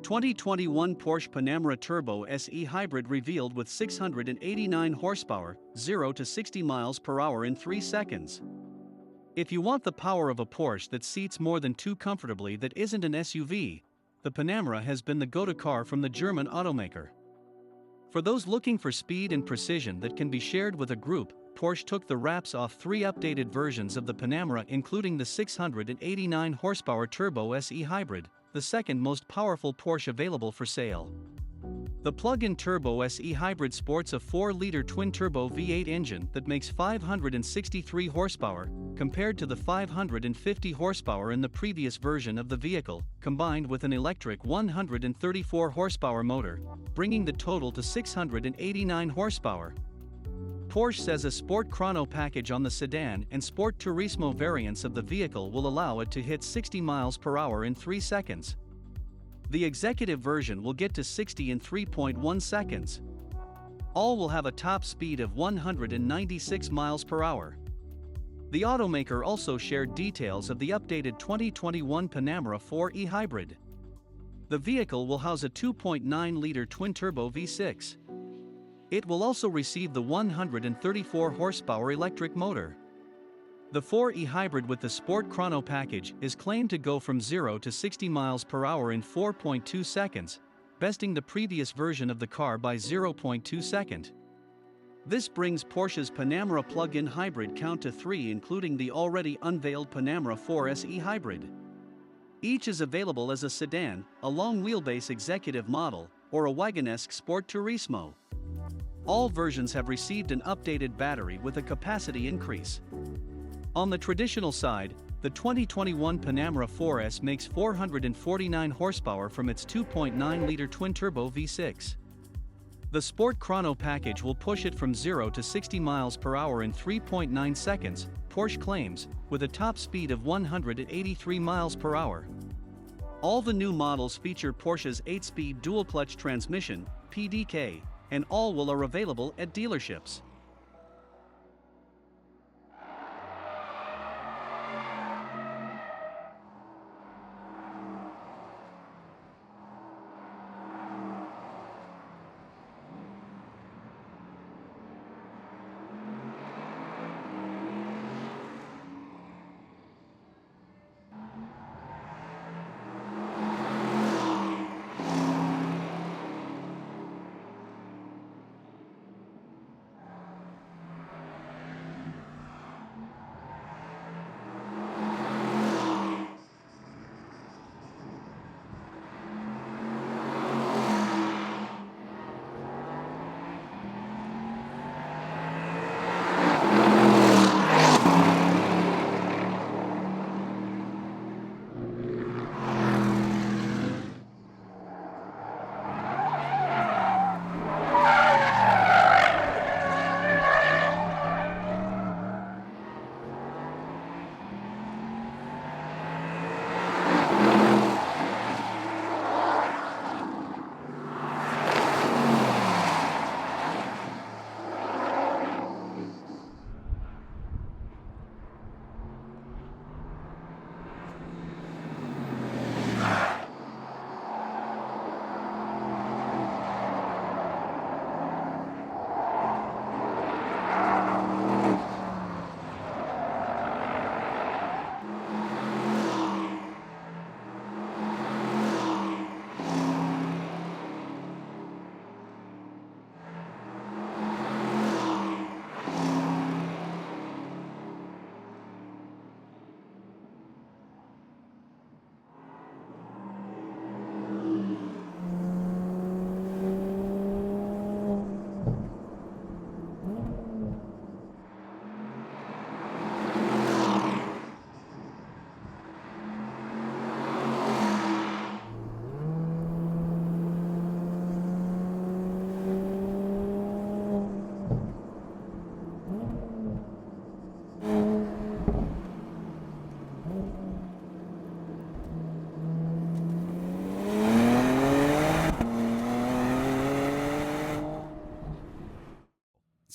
2021 Porsche Panamera Turbo SE Hybrid revealed with 689 horsepower, 0 to 60 miles per hour in 3 seconds. If you want the power of a Porsche that seats more than two comfortably that isn't an SUV, the Panamera has been the go-to car from the German automaker. For those looking for speed and precision that can be shared with a group, Porsche took the wraps off 3 updated versions of the Panamera, including the 689 horsepower Turbo SE Hybrid, the second most powerful Porsche available for sale. The plug-in Turbo SE Hybrid sports a 4-liter twin-turbo V8 engine that makes 563 horsepower, compared to the 550 horsepower in the previous version of the vehicle, combined with an electric 134 horsepower motor, bringing the total to 689 horsepower. Porsche says a Sport Chrono package on the sedan and Sport Turismo variants of the vehicle will allow it to hit 60 miles per hour in 3 seconds. The executive version will get to 60 in 3.1 seconds. All will have a top speed of 196 miles per hour. The automaker also shared details of the updated 2021 Panamera 4e Hybrid. The vehicle will house a 2.9-liter twin-turbo V6. It will also receive the 134 horsepower electric motor. The 4e Hybrid with the Sport Chrono package is claimed to go from 0 to 60 miles per hour in 4.2 seconds, besting the previous version of the car by 0.2 seconds. This brings Porsche's Panamera plug-in hybrid count to 3, including the already unveiled Panamera 4 SE Hybrid. Each is available as a sedan, a long-wheelbase executive model, or a wagonesque Sport Turismo. All versions have received an updated battery with a capacity increase. On the traditional side, the 2021 Panamera 4S makes 449 horsepower from its 2.9-liter twin-turbo V6. The Sport Chrono package will push it from 0 to 60 miles per hour in 3.9 seconds, Porsche claims, with a top speed of 183 miles per hour. All the new models feature Porsche's 8-speed dual-clutch transmission, PDK, and all are available at dealerships.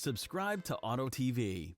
Subscribe to Auto TV.